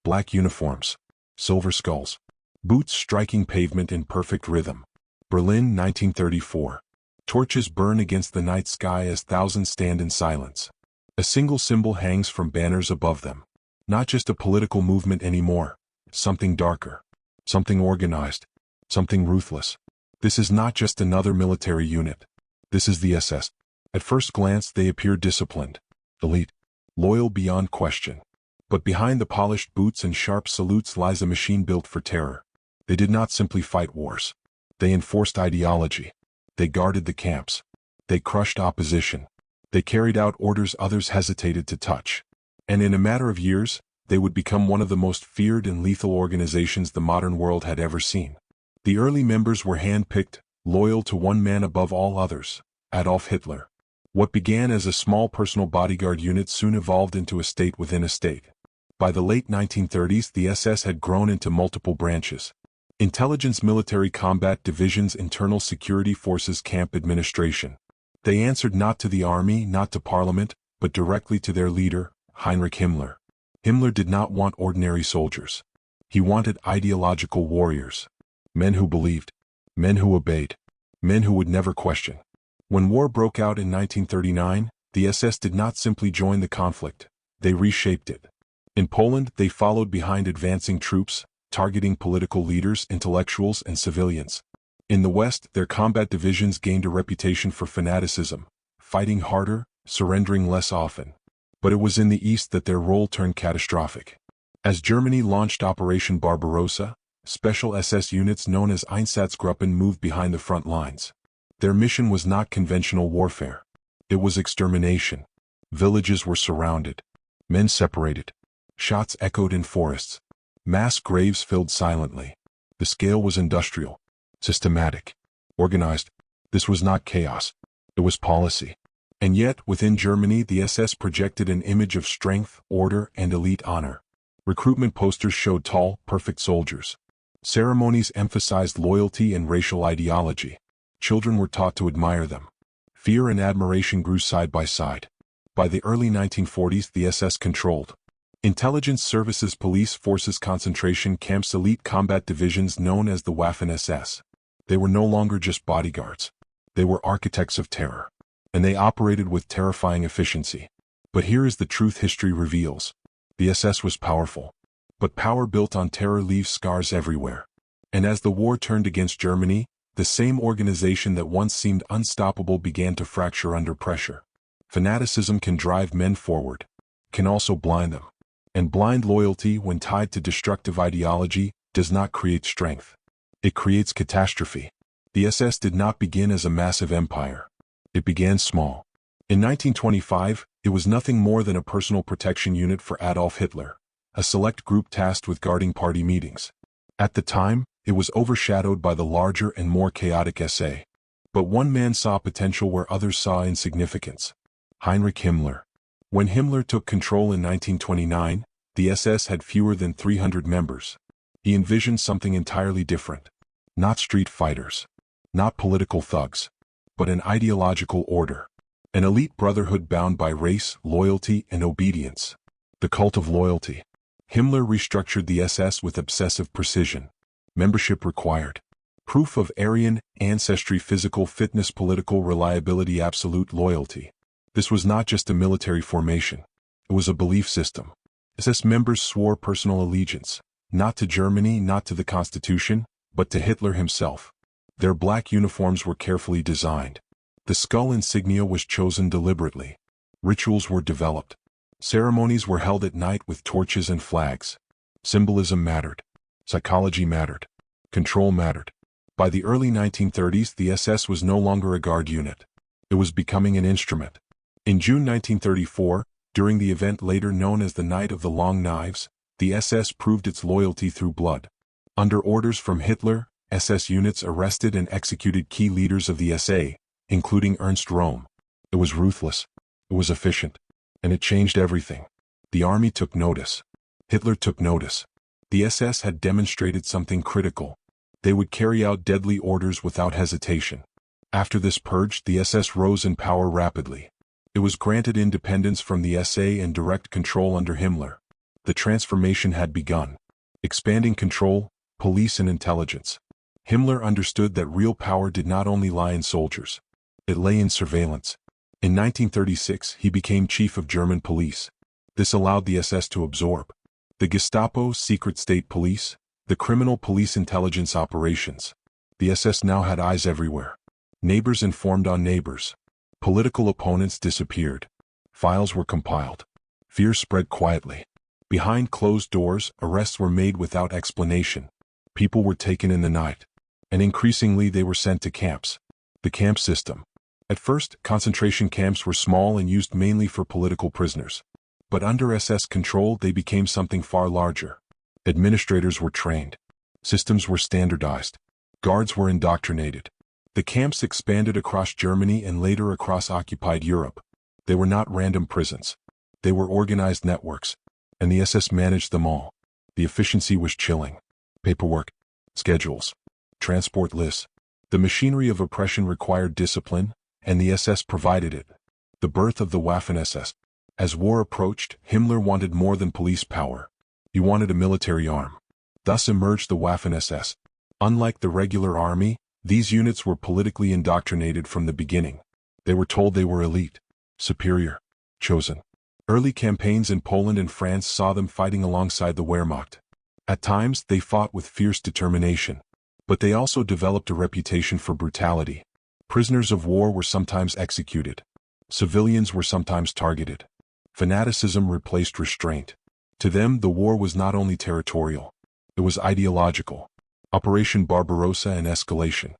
Black uniforms. Silver skulls. Boots striking pavement in perfect rhythm. Berlin, 1934. Torches burn against the night sky as thousands stand in silence. A single symbol hangs from banners above them. Not just a political movement anymore. Something darker. Something organized. Something ruthless. This is not just another military unit. This is the SS. At first glance they appear disciplined, elite, loyal beyond question. But behind the polished boots and sharp salutes lies a machine built for terror. They did not simply fight wars. They enforced ideology. They guarded the camps. They crushed opposition. They carried out orders others hesitated to touch. And in a matter of years, they would become one of the most feared and lethal organizations the modern world had ever seen. The early members were hand-picked, loyal to one man above all others, Adolf Hitler. What began as a small personal bodyguard unit soon evolved into a state within a state. By the late 1930s, the SS had grown into multiple branches. Intelligence, military combat divisions, internal security forces, camp administration. They answered not to the army, not to parliament, but directly to their leader, Heinrich Himmler. Himmler did not want ordinary soldiers. He wanted ideological warriors. Men who believed. Men who obeyed. Men who would never question. When war broke out in 1939, the SS did not simply join the conflict. They reshaped it. In Poland, they followed behind advancing troops, targeting political leaders, intellectuals, and civilians. In the West, their combat divisions gained a reputation for fanaticism, fighting harder, surrendering less often. But it was in the East that their role turned catastrophic. As Germany launched Operation Barbarossa, special SS units known as Einsatzgruppen moved behind the front lines. Their mission was not conventional warfare. It was extermination. Villages were surrounded. Men separated. Shots echoed in forests. Mass graves filled silently. The scale was industrial, systematic, organized. This was not chaos. It was policy. And yet, within Germany, the SS projected an image of strength, order, and elite honor. Recruitment posters showed tall, perfect soldiers. Ceremonies emphasized loyalty and racial ideology. Children were taught to admire them. Fear and admiration grew side by side. By the early 1940s, the SS controlled intelligence services, police forces, concentration camps, elite combat divisions known as the Waffen-SS. They were no longer just bodyguards. They were architects of terror. And they operated with terrifying efficiency. But here is the truth history reveals. The SS was powerful. But power built on terror leaves scars everywhere. And as the war turned against Germany, the same organization that once seemed unstoppable began to fracture under pressure. Fanaticism can drive men forward, can also blind them. And blind loyalty, when tied to destructive ideology, does not create strength. It creates catastrophe. The SS did not begin as a massive empire. It began small. In 1925, it was nothing more than a personal protection unit for Adolf Hitler, a select group tasked with guarding party meetings. At the time, it was overshadowed by the larger and more chaotic SA. But one man saw potential where others saw insignificance. Heinrich Himmler. When Himmler took control in 1929, the SS had fewer than 300 members. He envisioned something entirely different. Not street fighters. Not political thugs. But an ideological order. An elite brotherhood bound by race, loyalty, and obedience. The cult of loyalty. Himmler restructured the SS with obsessive precision. Membership required. Proof of Aryan ancestry, physical fitness, political reliability, absolute loyalty. This was not just a military formation. It was a belief system. SS members swore personal allegiance, not to Germany, not to the Constitution, but to Hitler himself. Their black uniforms were carefully designed. The skull insignia was chosen deliberately. Rituals were developed. Ceremonies were held at night with torches and flags. Symbolism mattered. Psychology mattered. Control mattered. By the early 1930s, the SS was no longer a guard unit. It was becoming an instrument. In June 1934, during the event later known as the Night of the Long Knives, the SS proved its loyalty through blood. Under orders from Hitler, SS units arrested and executed key leaders of the SA, including Ernst Röhm. It was ruthless. It was efficient. And it changed everything. The army took notice. Hitler took notice. The SS had demonstrated something critical. They would carry out deadly orders without hesitation. After this purge, the SS rose in power rapidly. It was granted independence from the SA and direct control under Himmler. The transformation had begun, expanding control, police and intelligence. Himmler understood that real power did not only lie in soldiers. It lay in surveillance. In 1936, he became chief of German police. This allowed the SS to absorb the Gestapo, secret state police, the criminal police intelligence operations. The SS now had eyes everywhere. Neighbors informed on neighbors. Political opponents disappeared. Files were compiled. Fear spread quietly. Behind closed doors, arrests were made without explanation. People were taken in the night. And increasingly they were sent to camps. The camp system. At first, concentration camps were small and used mainly for political prisoners. But under SS control they became something far larger. Administrators were trained. Systems were standardized. Guards were indoctrinated. The camps expanded across Germany and later across occupied Europe. They were not random prisons. They were organized networks. And the SS managed them all. The efficiency was chilling. Paperwork, schedules, transport lists. The machinery of oppression required discipline, and the SS provided it. The birth of the Waffen-SS. As war approached, Himmler wanted more than police power. He wanted a military arm. Thus emerged the Waffen-SS. Unlike the regular army, these units were politically indoctrinated from the beginning. They were told they were elite, superior, chosen. Early campaigns in Poland and France saw them fighting alongside the Wehrmacht. At times, they fought with fierce determination. But they also developed a reputation for brutality. Prisoners of war were sometimes executed. Civilians were sometimes targeted. Fanaticism replaced restraint. To them, the war was not only territorial. It was ideological. Operation Barbarossa and escalation.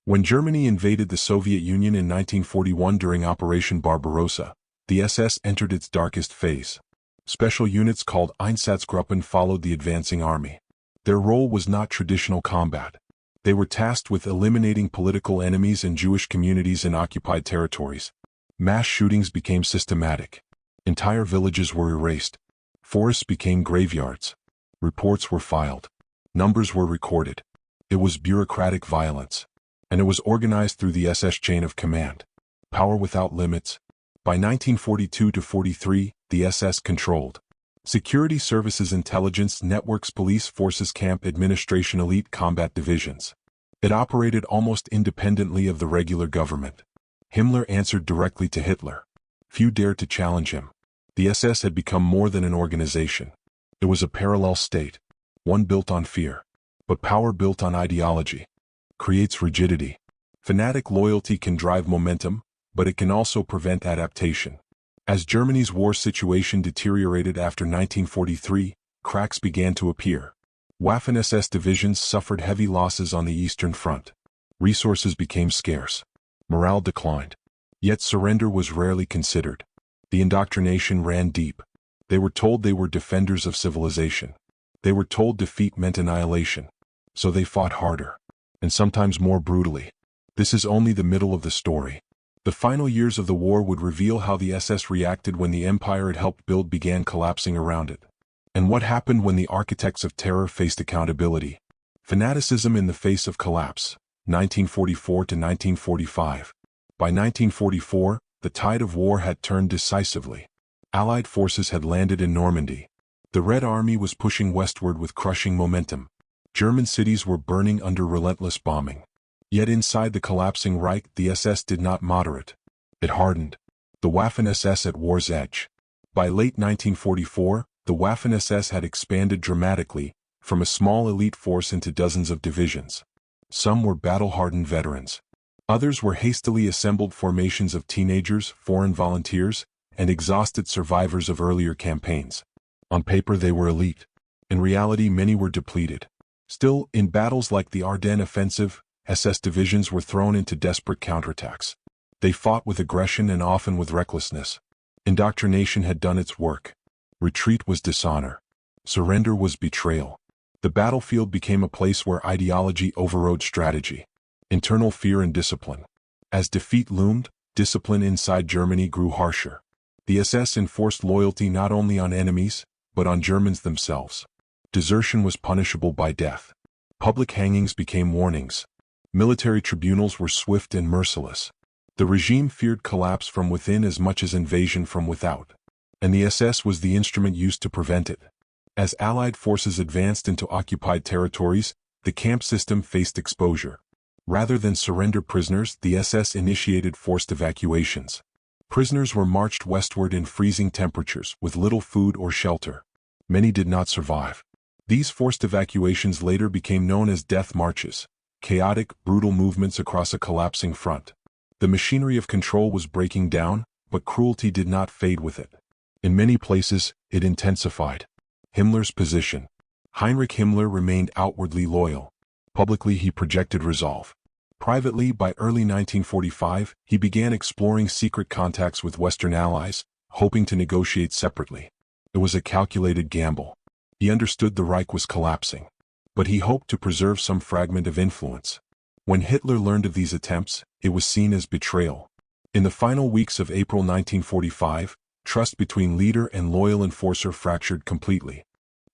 When Germany invaded the Soviet Union in 1941 during Operation Barbarossa, the SS entered its darkest phase. Special units called Einsatzgruppen followed the advancing army. Their role was not traditional combat. They were tasked with eliminating political enemies and Jewish communities in occupied territories. Mass shootings became systematic. Entire villages were erased. Forests became graveyards. Reports were filed. Numbers were recorded. It was bureaucratic violence. And it was organized through the SS chain of command. Power without limits. By 1942-43, the SS controlled security services, intelligence networks, police forces, camp administration, elite combat divisions. It operated almost independently of the regular government. Himmler answered directly to Hitler. Few dared to challenge him. The SS had become more than an organization. It was a parallel state, one built on fear. But power built on ideology creates rigidity. Fanatic loyalty can drive momentum, but it can also prevent adaptation. As Germany's war situation deteriorated after 1943, cracks began to appear. Waffen-SS divisions suffered heavy losses on the Eastern Front. Resources became scarce. Morale declined. Yet surrender was rarely considered. The indoctrination ran deep. They were told they were defenders of civilization. They were told defeat meant annihilation. So they fought harder. And sometimes more brutally. This is only the middle of the story. The final years of the war would reveal how the SS reacted when the empire it helped build began collapsing around it. And what happened when the architects of terror faced accountability. Fanaticism in the face of collapse, 1944-1945. By 1944, the tide of war had turned decisively. Allied forces had landed in Normandy. The Red Army was pushing westward with crushing momentum. German cities were burning under relentless bombing. Yet inside the collapsing Reich, the SS did not moderate. It hardened. The Waffen-SS at war's edge. By late 1944, the Waffen-SS had expanded dramatically, from a small elite force into dozens of divisions. Some were battle-hardened veterans. Others were hastily assembled formations of teenagers, foreign volunteers, and exhausted survivors of earlier campaigns. On paper they were elite. In reality many were depleted. Still, in battles like the Ardennes Offensive, SS divisions were thrown into desperate counterattacks. They fought with aggression and often with recklessness. Indoctrination had done its work. Retreat was dishonor. Surrender was betrayal. The battlefield became a place where ideology overrode strategy. Internal fear and discipline. As defeat loomed, discipline inside Germany grew harsher. The SS enforced loyalty not only on enemies, but on Germans themselves. Desertion was punishable by death. Public hangings became warnings. Military tribunals were swift and merciless. The regime feared collapse from within as much as invasion from without. And the SS was the instrument used to prevent it. As Allied forces advanced into occupied territories, the camp system faced exposure. Rather than surrender prisoners, the SS initiated forced evacuations. Prisoners were marched westward in freezing temperatures with little food or shelter. Many did not survive. These forced evacuations later became known as death marches, chaotic, brutal movements across a collapsing front. The machinery of control was breaking down, but cruelty did not fade with it. In many places, it intensified. Himmler's position. Heinrich Himmler remained outwardly loyal. Publicly, he projected resolve. Privately, by early 1945, he began exploring secret contacts with Western allies, hoping to negotiate separately. It was a calculated gamble. He understood the Reich was collapsing, but he hoped to preserve some fragment of influence. When Hitler learned of these attempts, it was seen as betrayal. In the final weeks of April 1945, trust between leader and loyal enforcer fractured completely.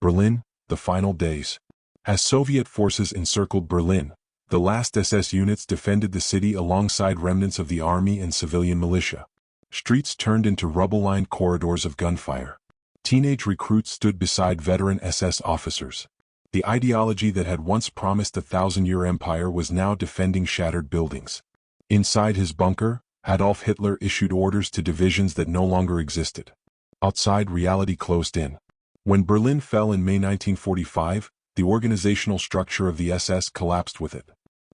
Berlin, the final days. As Soviet forces encircled Berlin, the last SS units defended the city alongside remnants of the army and civilian militia. Streets turned into rubble-lined corridors of gunfire. Teenage recruits stood beside veteran SS officers. The ideology that had once promised a 1,000-year empire was now defending shattered buildings. Inside his bunker, Adolf Hitler issued orders to divisions that no longer existed. Outside, reality closed in. When Berlin fell in May 1945, the organizational structure of the SS collapsed with it.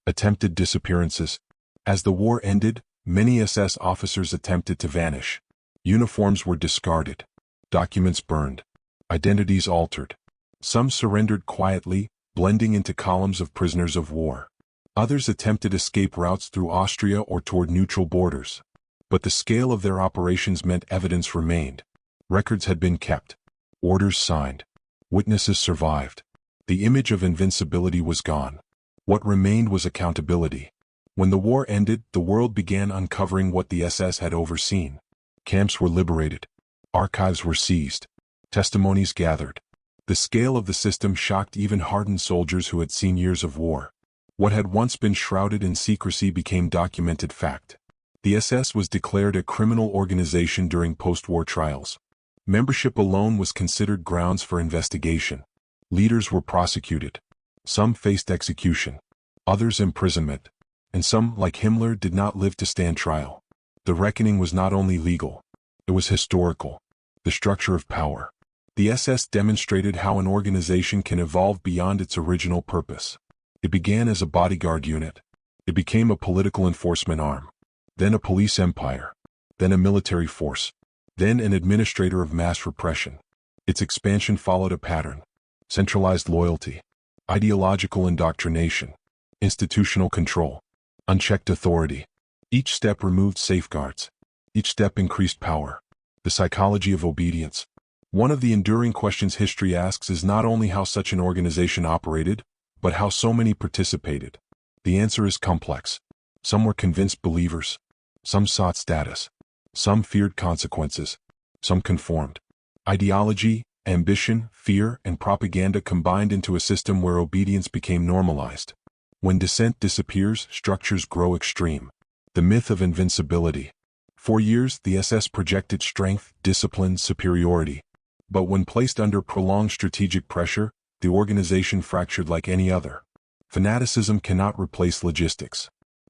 Attempted disappearances. As the war ended, many SS officers attempted to vanish. Uniforms were discarded. Documents burned. Identities altered. Some surrendered quietly, blending into columns of prisoners of war. Others attempted escape routes through Austria or toward neutral borders. But the scale of their operations meant evidence remained. Records had been kept. Orders signed. Witnesses survived. The image of invincibility was gone. What remained was accountability. When the war ended, the world began uncovering what the SS had overseen. Camps were liberated. Archives were seized. Testimonies gathered. The scale of the system shocked even hardened soldiers who had seen years of war. What had once been shrouded in secrecy became documented fact. The SS was declared a criminal organization during post-war trials. Membership alone was considered grounds for investigation. Leaders were prosecuted. Some faced execution. Others imprisonment. And some, like Himmler, did not live to stand trial. The reckoning was not only legal. It was historical. The structure of power. The SS demonstrated how an organization can evolve beyond its original purpose. It began as a bodyguard unit. It became a political enforcement arm. Then a police empire. Then a military force. Then an administrator of mass repression. Its expansion followed a pattern. Centralized loyalty. Ideological indoctrination. Institutional control. Unchecked authority. Each step removed safeguards. Each step increased power. The psychology of obedience. One of the enduring questions history asks is not only how such an organization operated, but how so many participated. The answer is complex. Some were convinced believers. Some sought status. Some feared consequences. Some conformed. Ideology, ambition, fear, and propaganda combined into a system where obedience became normalized. When dissent disappears, structures grow extreme. The myth of invincibility. For years, the SS projected strength, discipline, superiority. But when placed under prolonged strategic pressure, the organization fractured like any other. Fanaticism cannot replace logistics.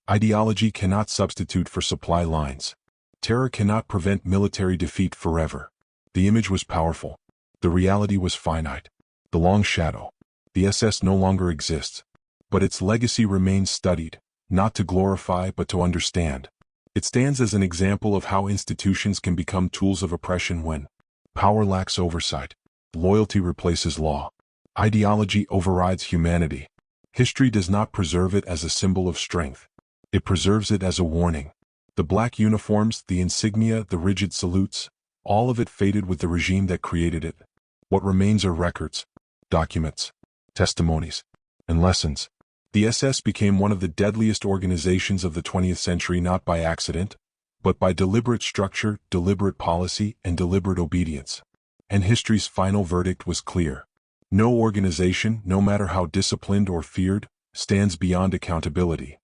Ideology cannot substitute for supply lines. Terror cannot prevent military defeat forever. The image was powerful. The reality was finite. The long shadow. The SS no longer exists. But its legacy remains studied, not to glorify but to understand. It stands as an example of how institutions can become tools of oppression when power lacks oversight, loyalty replaces law, ideology overrides humanity. History does not preserve it as a symbol of strength. It preserves it as a warning. The black uniforms, the insignia, the rigid salutes, all of it faded with the regime that created it. What remains are records, documents, testimonies, and lessons. The SS became one of the deadliest organizations of the 20th century not by accident, but by deliberate structure, deliberate policy, and deliberate obedience. And history's final verdict was clear. No organization, no matter how disciplined or feared, stands beyond accountability.